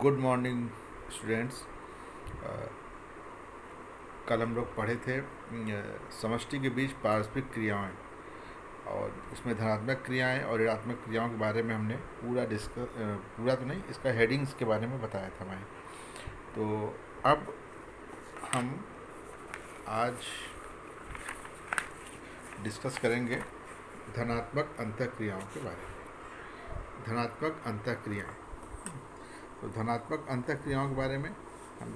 Good morning students. कल हम लोग पढ़े थे समष्टि के बीच पारस्परिक क्रियाएं, और इसमें धनात्मक क्रियाएं और ऋणात्मक क्रियाओं के बारे में हमने पूरा तो नहीं, इसका हेडिंग्स के बारे में बताया था मैं। तो अब हम आज डिस्कस करेंगे धनात्मक अंतःक्रियाओं के बारे में। धनात्मक अंतःक्रियाएं, तो धनात्मक अंतःक्रियाओं के बारे में हम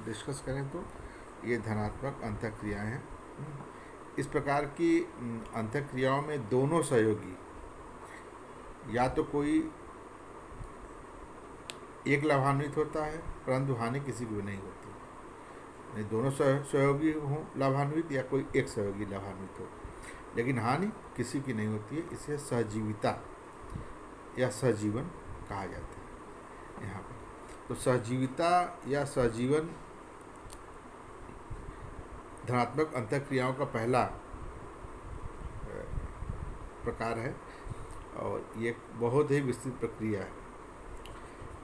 डिस्कस करें तो ये धनात्मक अंतःक्रियाएं हैं। इस प्रकार की अंतःक्रियाओं में दोनों सहयोगी, या तो कोई एक लाभान्वित होता है परंतु हानि किसी को भी नहीं होती, नहीं दोनों सहयोगी हों लाभान्वित या कोई एक सहयोगी लाभान्वित हो, लेकिन हानि किसी की नहीं होती है। इसे सहजीविता या सहजीवन कहा जाता है यहाँ पर। तो सहजीविता या सहजीवन धनात्मक अंतःक्रियाओं का पहला प्रकार है, और ये बहुत ही विस्तृत प्रक्रिया है।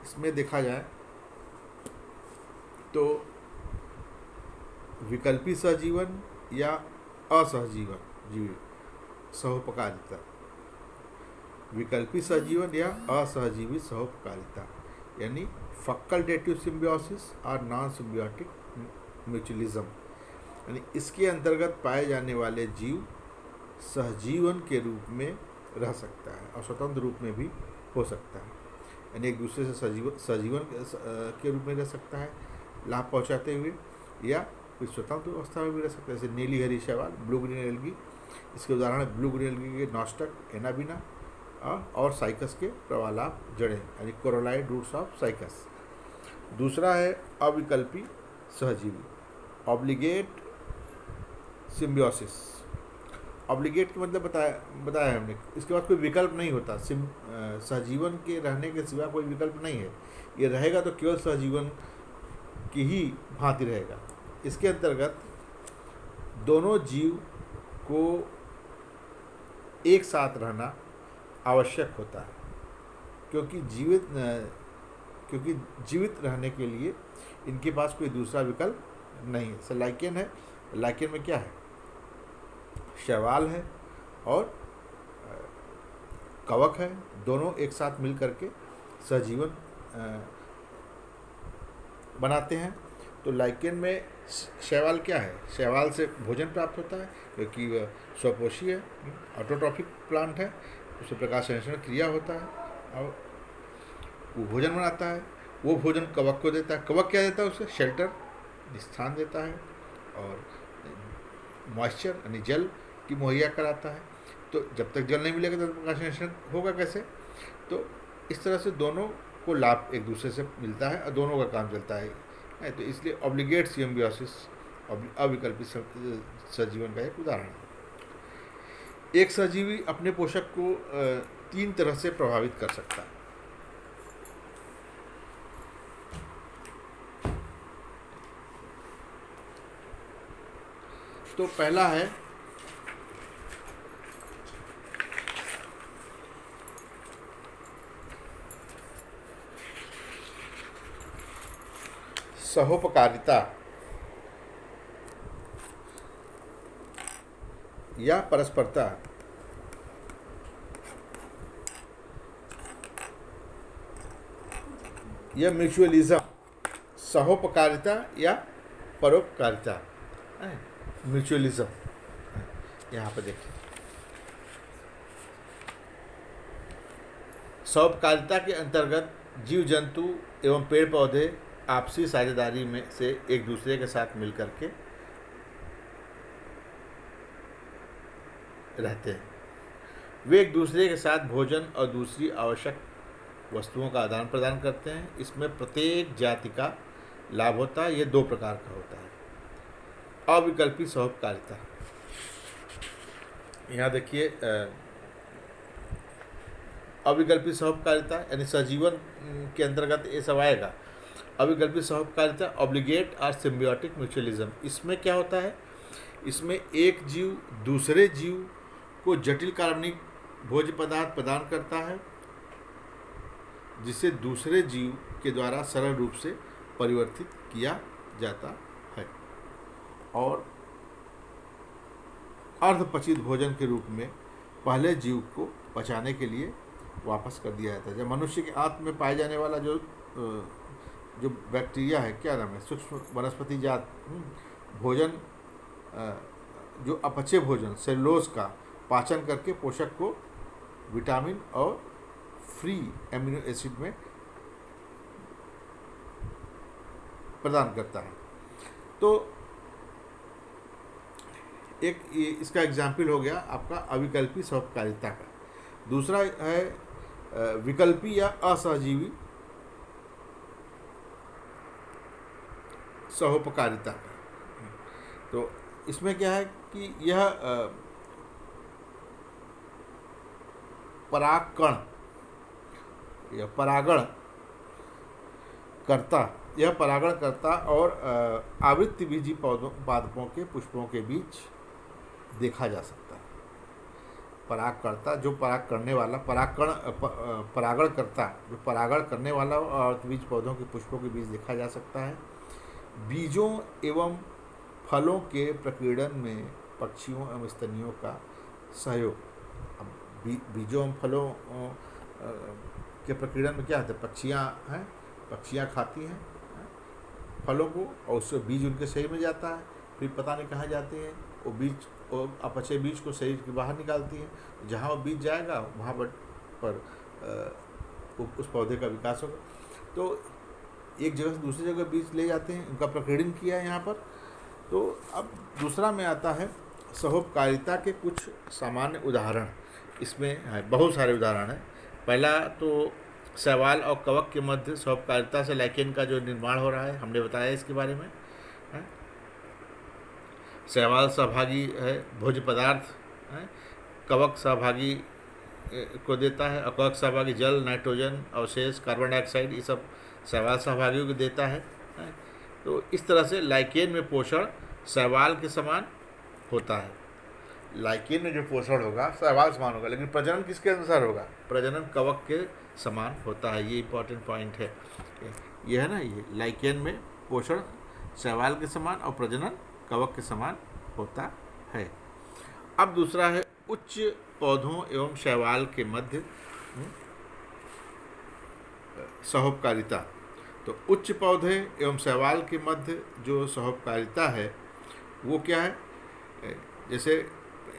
इसमें देखा जाए तो विकल्पी सहजीवन या असहजीवन सहोपकारिता, विकल्पी सहजीवन या असहजीवी सहोपकारिता, यानी फैकल्टेटिव सिम्बियोसिस और नॉन सिम्बियोटिक म्यूचुअलिज्म, यानी इसके अंतर्गत पाए जाने वाले जीव सहजीवन के रूप में रह सकता है और स्वतंत्र रूप में भी हो सकता है, यानी एक दूसरे से सहजीवन के रूप में रह सकता है लाभ पहुंचाते हुए, या फिर स्वतंत्र अवस्था में भी रह सकता है, जैसे नीली हरी शैवाल, ब्लू ग्रीन एल्गी। इसके उदाहरण है ब्लू ग्रीन एल्गी के नॉस्टक, एनाबिना और साइकस के प्रवालाभ जड़ें, यानी कोरोलाइड रूट्स ऑफ साइकस। दूसरा है अविकल्पी सहजीवी, ऑब्लिगेट सिम्बियोसिस। ऑब्लिगेट का मतलब बताया है हमने, इसके बाद कोई विकल्प नहीं होता। सहजीवन के रहने के सिवा कोई विकल्प नहीं है, ये रहेगा तो केवल सहजीवन की ही भांति रहेगा। इसके अंतर्गत दोनों जीव को एक साथ रहना आवश्यक होता है, क्योंकि जीवित रहने के लिए इनके पास कोई दूसरा विकल्प नहीं है। लाइकेन है, लाइकेन में क्या है, शैवाल है और कवक है, दोनों एक साथ मिल करके सहजीवन बनाते हैं। तो लाइकेन में शैवाल क्या है, शैवाल से भोजन प्राप्त होता है क्योंकि वह स्वपोषी है, ऑटोट्रॉफिक प्लांट है, उससे प्रकाश संश्लेषण क्रिया होता है और वो भोजन बनाता है। वो भोजन कवक को देता है। कवक क्या देता है, उसे शेल्टर, स्थान देता है और मॉइस्चर यानी जल की मुहैया कराता है। तो जब तक जल नहीं मिलेगा तब प्रकाश संश्लेषण होगा कैसे। तो इस तरह से दोनों को लाभ एक दूसरे से मिलता है और दोनों का काम चलता है। तो इसलिए ऑब्लिगेट सिम्बियोसिस अविकल्पी सहजीवन का एक उदाहरण है। एक सहजीवी अपने पोषक को तीन तरह से प्रभावित कर सकता है। तो पहला है सहोपकारिता या परस्परता, या म्यूचुअलिज्म। सहोपकारिता या परोपकारिता, म्यूचुअलिज्म। यहाँ पर देखिए, सहोपकारिता के अंतर्गत जीव जंतु एवं पेड़ पौधे आपसी साझेदारी में से एक दूसरे के साथ मिलकर के रहते हैं। वे एक दूसरे के साथ भोजन और दूसरी आवश्यक वस्तुओं का आदान प्रदान करते हैं। इसमें प्रत्येक जाति का लाभ होता है। ये दो प्रकार का होता है। अविकल्पी सहोपकारिता, यहाँ देखिए, अविकल्पी सहोपकारिता यानी सहजीवन के अंतर्गत ये सब आएगा। अविकल्पी सहोपकारिता, ऑब्लिगेट और सिम्बियोटिक म्यूचुअलिज्म। इसमें क्या होता है, इसमें एक जीव दूसरे जीव को जटिल कार्बनिक भोज्य पदार्थ प्रदान करता है जिसे दूसरे जीव के द्वारा सरल रूप से परिवर्तित किया जाता है और अर्धपचित भोजन के रूप में पहले जीव को पचाने के लिए वापस कर दिया जाता है। जब मनुष्य के आंत में पाए जाने वाला जो बैक्टीरिया है, क्या नाम है, सूक्ष्म वनस्पति जात भोजन, जो अपचे भोजन सेलुलोज का पाचन करके पोषक को विटामिन और फ्री एमिनो एसिड में प्रदान करता है। तो एक इसका एग्जाम्पल हो गया आपका अविकल्पी सहोपकारिता का। दूसरा है विकल्पी या असहजीवी सहोपकारिता का। तो इसमें क्या है कि यह परागकण या परागण करता और आवृत्ति बीजी पौधों पादपों के पुष्पों के बीच देखा जा सकता है। परागकर्ता जो पराग करने वाला, परागण करता जो परागण करने वाला और बीज पौधों के पुष्पों के बीच देखा जा सकता है। बीजों एवं फलों के प्रकीर्णन में पक्षियों एवं स्तनियों का सहयोग। अब बीजों एवं फलों के प्रकीर्णन में क्या होता है, पक्षियाँ हैं, पक्षियाँ खाती हैं फलों को और उससे बीज उनके शरीर में जाता है, फिर पता नहीं कहाँ जाते हैं वो बीज, वो अपचे बीज को शरीर के बाहर निकालती हैं। जहाँ वो बीज जाएगा वहाँ पर उस पौधे का विकास होगा। तो एक जगह से दूसरी जगह बीज ले जाते हैं, उनका प्रकीर्णन किया है यहाँ पर। तो अब दूसरा में आता है सहोपकारिता के कुछ सामान्य उदाहरण। इसमें है बहुत सारे उदाहरण हैं। पहला तो शैवाल और कवक के मध्य सहोपकारिता से लाइकेन का जो निर्माण हो रहा है, हमने बताया इसके बारे में। शैवाल सहभागी है भोज्य पदार्थ है, कवक सहभागी को देता है और कवक सहभागी जल, नाइट्रोजन, अवशेष, कार्बन डाइऑक्साइड, ये सब शैवाल सहभागियों को देता है। तो इस तरह से लाइकेन में पोषण शैवाल के समान होता है। लाइकेन में जो पोषण होगा शैवाल समान होगा, लेकिन प्रजनन किसके अनुसार होगा, प्रजनन कवक के समान होता है। ये इंपॉर्टेंट पॉइंट है, ये है ना, ये लाइकेन में पोषण शैवाल के समान और प्रजनन कवक के समान होता है। अब दूसरा है उच्च पौधों एवं शैवाल के मध्य सहोपकारिता। तो उच्च पौधे एवं शैवाल के मध्य जो सहोपकारिता है वो क्या है, जैसे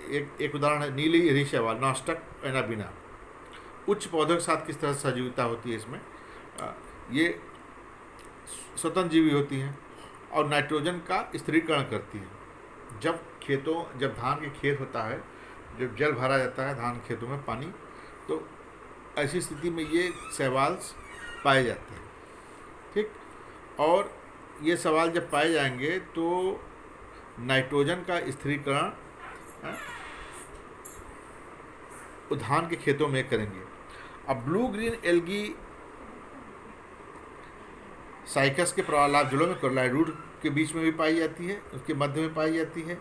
एक उदाहरण है नीली हरी शैवाल, नॉस्टक एनाबिना। उच्च पौधों के साथ किस तरह से सजीवता होती है इसमें, ये स्वतंत्र जीवी होती हैं और नाइट्रोजन का स्थिरीकरण करती हैं। जब धान के खेत होता है, जब जल भरा जाता है धान खेतों में पानी, तो ऐसी स्थिति में ये शैवाल्स पाए जाते हैं, ठीक। और ये शैवाल जब पाए जाएंगे तो नाइट्रोजन का स्थिरीकरण धान के खेतों में करेंगे। अब ब्लू ग्रीन एल्गी साइकस के प्रवालाभ जलों में कोरलाई रूट के बीच में भी पाई जाती है, उसके मध्य में पाई जाती है,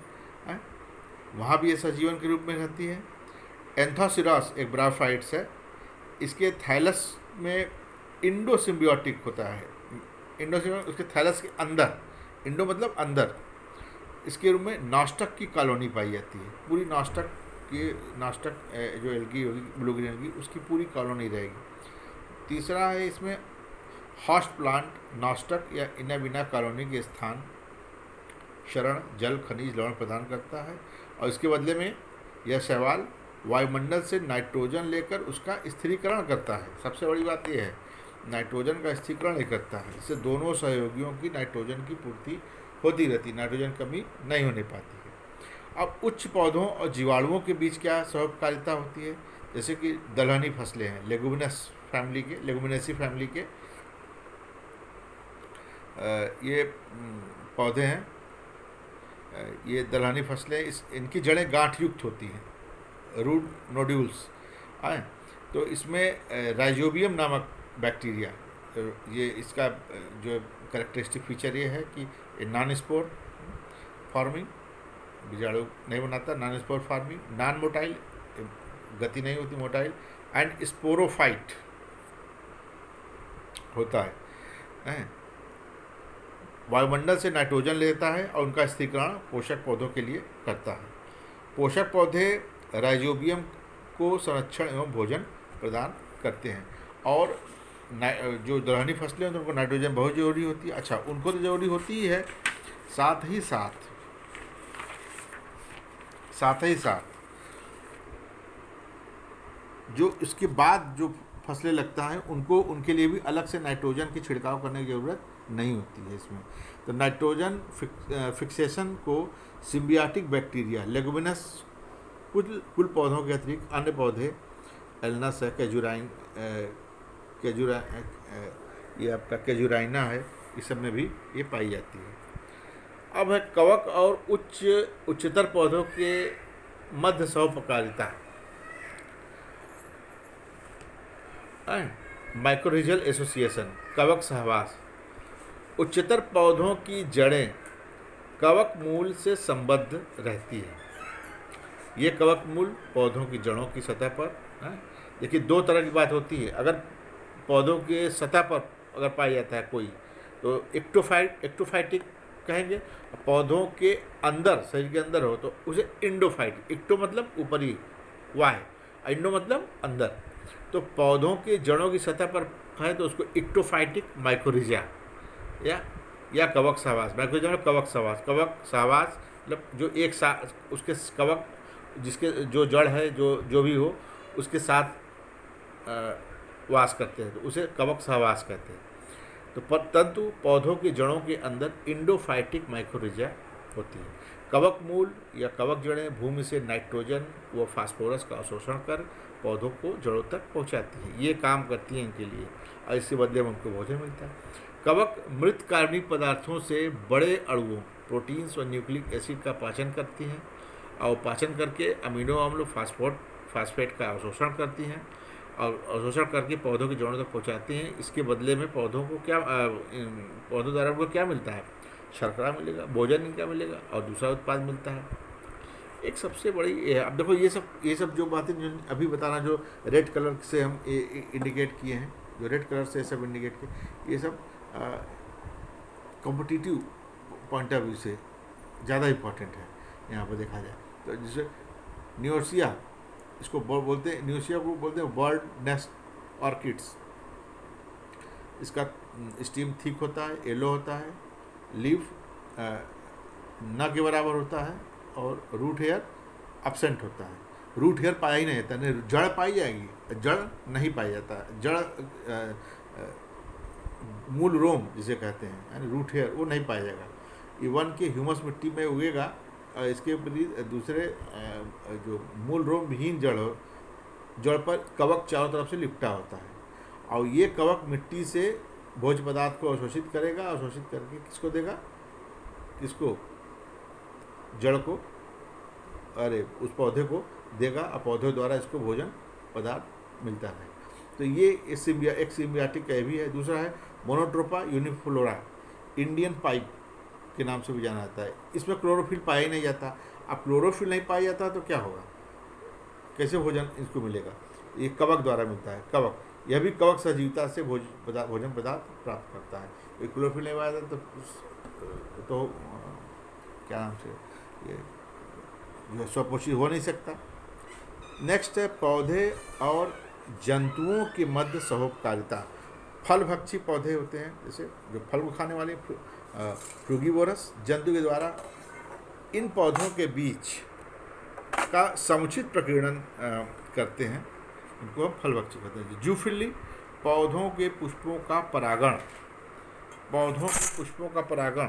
वहाँ भी ये सजीवन के रूप में रहती है। एंथोसिरॉस एक ब्रायोफाइट्स है, इसके थैलस में इंडोसिम्बियोटिक होता है। इंडोसिम्बियोटिक उसके थैलस के अंदर, इंडो मतलब अंदर, इसके रूप में नॉस्टक की कॉलोनी पाई जाती है। पूरी नॉस्टक जो एल्गी होगी, ब्लू ग्रीन एल्गी, उसकी पूरी कॉलोनी रहेगी। तीसरा है इसमें हॉस्ट प्लांट नॉस्टक या इनाबिना कॉलोनी के स्थान शरण जल, खनिज, लवण प्रदान करता है और इसके बदले में यह शैवाल वायुमंडल से नाइट्रोजन लेकर उसका स्थिरीकरण करता है। सबसे बड़ी बात यह है, नाइट्रोजन का स्थिरीकरण करता है। इससे दोनों सहयोगियों की नाइट्रोजन की पूर्ति होती रहती, नाइट्रोजन कमी नहीं होने पाती है। अब उच्च पौधों और जीवाणुओं के बीच क्या सहोपकारिता होती है, जैसे कि दलहनी फसलें हैं, लेगुमिनेसी फैमिली के ये पौधे हैं, ये दलहनी फसलें, इनकी जड़ें गांठ युक्त होती हैं, रूट नोड्यूल्स आए। तो इसमें राइजोबियम नामक बैक्टीरिया, ये इसका जो कैरेक्टरिस्टिक फीचर ये है कि नॉन स्पोर फार्मिंग, बीजाणु नहीं बनाता, non spore farming, non motile, गति नहीं होती मोटाइल, एंड स्पोरोफाइट, होता है, हैं? वायुमंडल से नाइट्रोजन लेता है और उनका स्थिरीकरण पोषक पौधों के लिए करता है। पोषक पौधे राइजोबियम को संरक्षण एवं भोजन प्रदान करते हैं। और जो दलहनी फसलें हैं तो उनको नाइट्रोजन बहुत जरूरी होती है। अच्छा, उनको तो जरूरी होती ही है, साथ ही साथ जो इसके बाद जो फसलें लगता है उनको, उनके लिए भी अलग से नाइट्रोजन की छिड़काव करने की ज़रूरत नहीं होती है इसमें। तो नाइट्रोजन फिक्सेशन को सिम्बियाटिक बैक्टीरिया, लेगुमिनस, कुल पौधों के अतिरिक्त अन्य पौधे, एलनस है, ये आपका केजुराइना है, इस सब में भी ये पाई जाती है। अब है कवक और उच्चतर पौधों के मध्य सौपकारिता। माइक्रोरिजल एसोसिएशन, कवक सहवास। उच्चतर पौधों की जड़ें कवक मूल से संबद्ध रहती है। ये कवक मूल पौधों की जड़ों की सतह पर, देखिए दो तरह की बात होती है। अगर पौधों के सतह पर अगर पाया जाता है कोई, तो एक्टोफाइटिक कहेंगे। पौधों के अंदर, शरीर के अंदर हो तो उसे इंडोफाइटिक। एक्टो मतलब ऊपरी, वाह, इंडो मतलब अंदर। तो पौधों के जड़ों की सतह पर है तो उसको एक्टोफाइटिक माइकोरिजा या कवक सहवास। माइकोरिजा मतलब कवक सहवास। कवक सहवास मतलब जो एक साथ उसके कवक, जिसके जो जड़ है, जो भी हो, उसके साथ वास करते हैं, तो उसे कवक सहवास कहते हैं। तो परंतु पौधों की जड़ों के अंदर इंडोफाइटिक माइकोरिजा होती है। कवक मूल या कवक जड़ें भूमि से नाइट्रोजन व फास्फोरस का अवशोषण कर पौधों को जड़ों तक पहुंचाती है। ये काम करती हैं इनके लिए, और इसके बदले में उनको भोजन मिलता है। कवक मृत कार्बनिक पदार्थों से बड़े अणुओं, प्रोटीन्स और न्यूक्लिक एसिड का पाचन करती हैं, और पाचन करके अमीनो अम्ल फास्फेट का अवशोषण करती हैं, और अवशोषण करके पौधों की जड़ों तक पहुंचाती हैं। इसके बदले में पौधों द्वारा उनको क्या मिलता है? शर्करा मिलेगा, भोजन इनका मिलेगा, और दूसरा उत्पाद मिलता है। एक सबसे बड़ी, अब देखो ये सब जो बातें जो अभी बताना, जो रेड कलर से हम इंडिकेट किए हैं, जो रेड कलर से सब इंडिकेट किए, ये सब कॉम्पिटिटिव पॉइंट ऑफ व्यू से ज़्यादा इम्पॉर्टेंट है यहाँ पर देखा जाए तो। जैसे न्यूर्सिया, इसको बोलते हैं, न्यूर्सिया को बोलते हैं बर्ड नेस्ट ऑर्किड्स। इसका स्टीम थिक होता है, येलो होता है, लीफ न के बराबर होता है, और रूट हेयर एब्सेंट होता है। रूट हेयर पाया ही नहीं जाता, नहीं जड़ पाई जाएगी, जड़ नहीं पाया जाता। जड़ मूल रोम जिसे कहते हैं, यानी रूट हेयर, वो नहीं पाया जाएगा। इवन के ह्यूमस मिट्टी में उगेगा, इसके विपरीत दूसरे जो मूल रोम विहीन जड़ पर कवक चारों तरफ से लिपटा होता है, और ये कवक मिट्टी से भोज्य पदार्थ को अवशोषित करेगा, अवशोषित करके किसको देगा? किसको? जड़ को, अरे उस पौधे को देगा, और पौधे द्वारा इसको भोजन पदार्थ मिलता है। तो ये एक सिम्बियाटिक का भी है। दूसरा है मोनोट्रोपा यूनिफ्लोरा, इंडियन पाइप के नाम से भी जाना जाता है। इसमें क्लोरोफिल पाया ही नहीं जाता। अब क्लोरोफिल नहीं पाया जाता तो क्या होगा? कैसे भोजन इसको मिलेगा? ये कवक द्वारा मिलता है। कवक, यह भी कवक सजीवता से भोजन पदार्थ प्राप्त करता है। ये क्लोरोफिल नहीं पाया जाता तो क्या नाम से, ये जो स्वपोषी हो नहीं सकता। नेक्स्ट है पौधे और जंतुओं के मध्य सहोपकारिता। फल भक्षी पौधे होते हैं, जैसे जो फल को खाने वाले फ्रूगीवोरस जंतु के द्वारा इन पौधों के बीच का समुचित प्रकीर्णन करते हैं, इनको हम फल भक्षी कहते हैं। जूफिली, पौधों के पुष्पों का परागण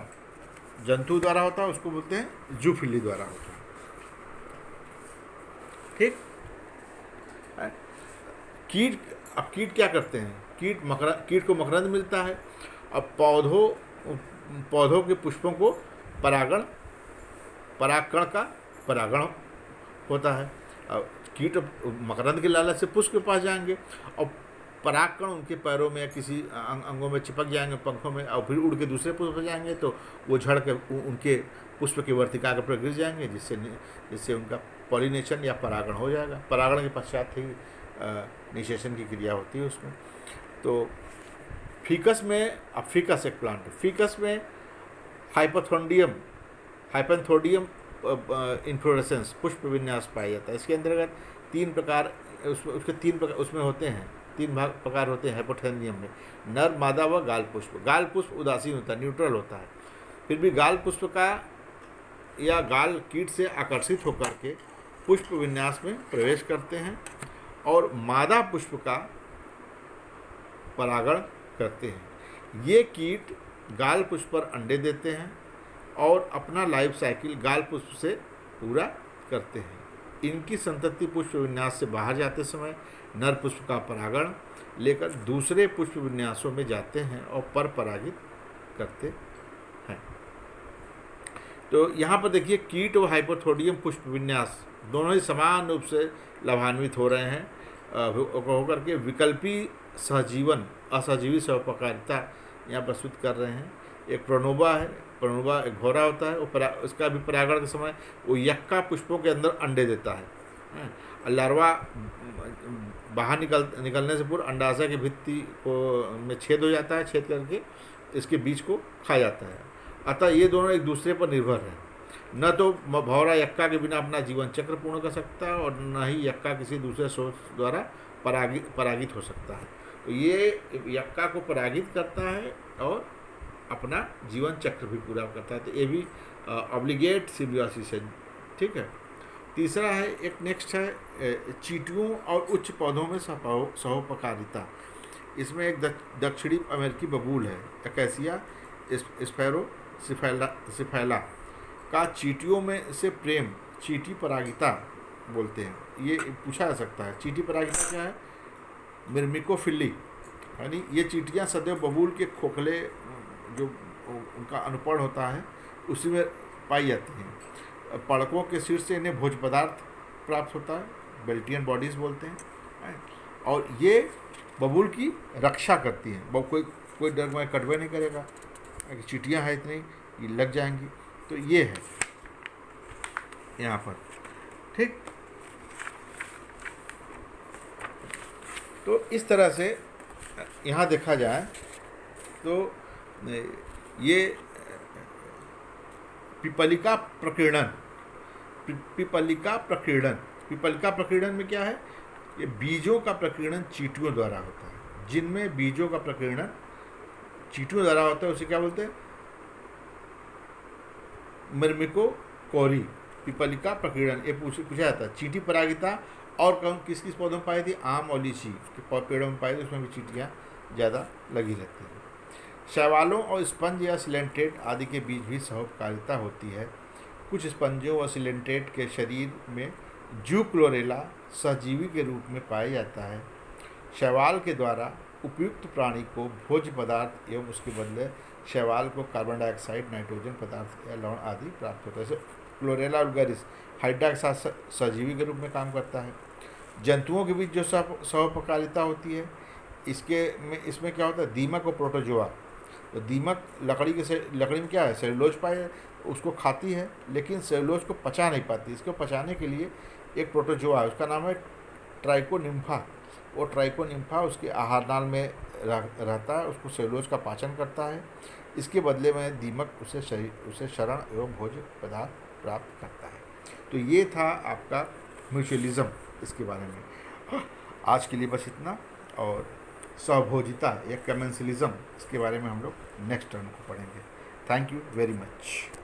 जंतु द्वारा होता है, उसको बोलते हैं जूफिली द्वारा होता है। ठीक। कीट क्या करते हैं? कीट को मकरंद मिलता है, अब पौधों के पुष्पों को परागण का परागण होता है। अब कीट मकरंद के लालच से पुष्प के पास जाएंगे, और परागकण उनके पैरों में या किसी अंगों में चिपक जाएंगे, पंखों में, और फिर उड़ के दूसरे पुष्प पर जाएंगे, तो वो झड़ के उनके पुष्प की वर्तिका के पर गिर जाएंगे, जिससे उनका पॉलिनेशन या परागण हो जाएगा। परागण के पश्चात ही निषेचन की क्रिया होती है उसमें। तो फीकस में, अब फीकस एक प्लांट है, फीकस में हाइपैंथोडियम इन्फ्लोरेसेंस पुष्प विन्यास पाया जाता है। इसके अंतर्गत 3 प्रकार उसके 3 प्रकार उसमें होते हैं, 3 प्रकार होते हैं हाइपोथेनियम में, नर, मादा व गाल पुष्प। गाल पुष्प उदासीन होता है, न्यूट्रल होता है, फिर भी गाल पुष्प का या गाल कीट से आकर्षित होकर के पुष्प विन्यास में प्रवेश करते हैं और मादा पुष्प का परागण करते हैं। ये कीट गाल पुष्प पर अंडे देते हैं और अपना लाइफ साइकिल गाल पुष्प से पूरा करते हैं। इनकी संतति पुष्प विन्यास से बाहर जाते समय नर पुष्प का परागण लेकर दूसरे पुष्प विन्यासों में जाते हैं और पर परागित करते हैं। तो यहाँ पर देखिए कीट व हाइपोथोडियम पुष्प विन्यास दोनों ही समान रूप से लाभान्वित हो रहे हैं होकर के विकल्पी सहजीवन असहजीवी सहपकारिता यहाँ प्रस्तुत कर रहे हैं। एक प्रोनोबा है, प्रोनोबा एक घोड़ा होता है, वो उसका भी परागण के समय वो यक्का पुष्पों के अंदर अंडे देता है। लार्वा बाहर निकलने से पूर्व अंडाशय की भित्ति को में छेद हो जाता है, छेद करके इसके बीज को खा जाता है। अतः ये दोनों एक दूसरे पर निर्भर हैं। न तो भौरा यक्का के बिना अपना जीवन चक्र पूर्ण कर सकता है और न ही यक्का किसी दूसरे सोर्स द्वारा परागित हो सकता है। तो ये यक्का को परागित करता है और अपना जीवन चक्र भी पूरा करता है। तो ये भी ऑब्लिगेट सिम्बियोसिस है, ठीक है। तीसरा है, एक नेक्स्ट है चींटियों और उच्च पौधों में सहोपकारिता। इसमें एक दक्षिणी अमेरिकी बबूल है, अकेसिया स्पैरोसिफेला का चींटियों में से प्रेम चींटी परागिता बोलते हैं। ये पूछा जा सकता है चींटी परागिता क्या है? मिर्मिकोफिली, यानी ये चींटियाँ सदैव बबूल के खोखले जो उनका अनुपर्ण होता है उसी में पाई जाती हैं। पड़कों के शीर्ष से इन्हें भोज पदार्थ प्राप्त होता है, बेल्टियन बॉडीज बोलते हैं, और ये बबूल की रक्षा करती हैं। कोई डर में कटवे नहीं करेगा, चींटियाँ हैं इतनी, ये लग जाएंगी। तो ये है यहाँ पर, ठीक। तो इस तरह से यहाँ देखा जाए तो ये पिपलिका प्रकीर्णन में क्या है? ये बीजों का प्रकीर्णन चींटियों द्वारा होता है। जिनमें बीजों का प्रकीर्णन चींटियों द्वारा होता है उसे क्या बोलते हैं? मिर्मिकोकोरी पिपलिका प्रकीर्णन। ये पूछा जाता है। चींटी परागिता और किस किस पौधों में पाई थी? आम और लीची के पेड़ों में पाई थी, उसमें भी चींटियाँ ज़्यादा लगी रहती हैं। शैवालों और स्पंज या सिलेंट्रेट आदि के बीच भी सहोपकारिता होती है। कुछ स्पंजों और सिलेंट्रेट के शरीर में जूक्लोरेला सहजीवी के रूप में पाया जाता है। शैवाल के द्वारा उपयुक्त प्राणी को भोज्य पदार्थ एवं उसके बदले शैवाल को कार्बन डाइऑक्साइड, नाइट्रोजन पदार्थ या लवण आदि प्राप्त होता है। जैसे क्लोरेला वल्गैरिस हाइड्रा के साथ सहजीवी के रूप में काम करता है। जंतुओं के बीच जो सहोपकारिता होती है इसमें क्या होता है? दीमक और प्रोटोजोआ। तो दीमक लकड़ी में क्या है? सेलुलोज पाए, उसको खाती है, लेकिन सेलुलोज को पचा नहीं पाती। इसको पचाने के लिए एक प्रोटोजोआ है, उसका नाम है ट्राइकोनिम्फा। वो ट्राइकोनिम्फा उसके आहार नाल में रहता है, उसको सेलुलोज का पाचन करता है। इसके बदले में दीमक उसे शरण एवं भोज्य पदार्थ प्राप्त करता है। तो ये था आपका म्यूचुअलिज्म, इसके बारे में। आज के लिए बस इतना, और सहभोजिता या कमेंसलिज्म, इसके बारे में हम लोग नेक्स्ट टर्म को पढ़ेंगे। Thank you very much.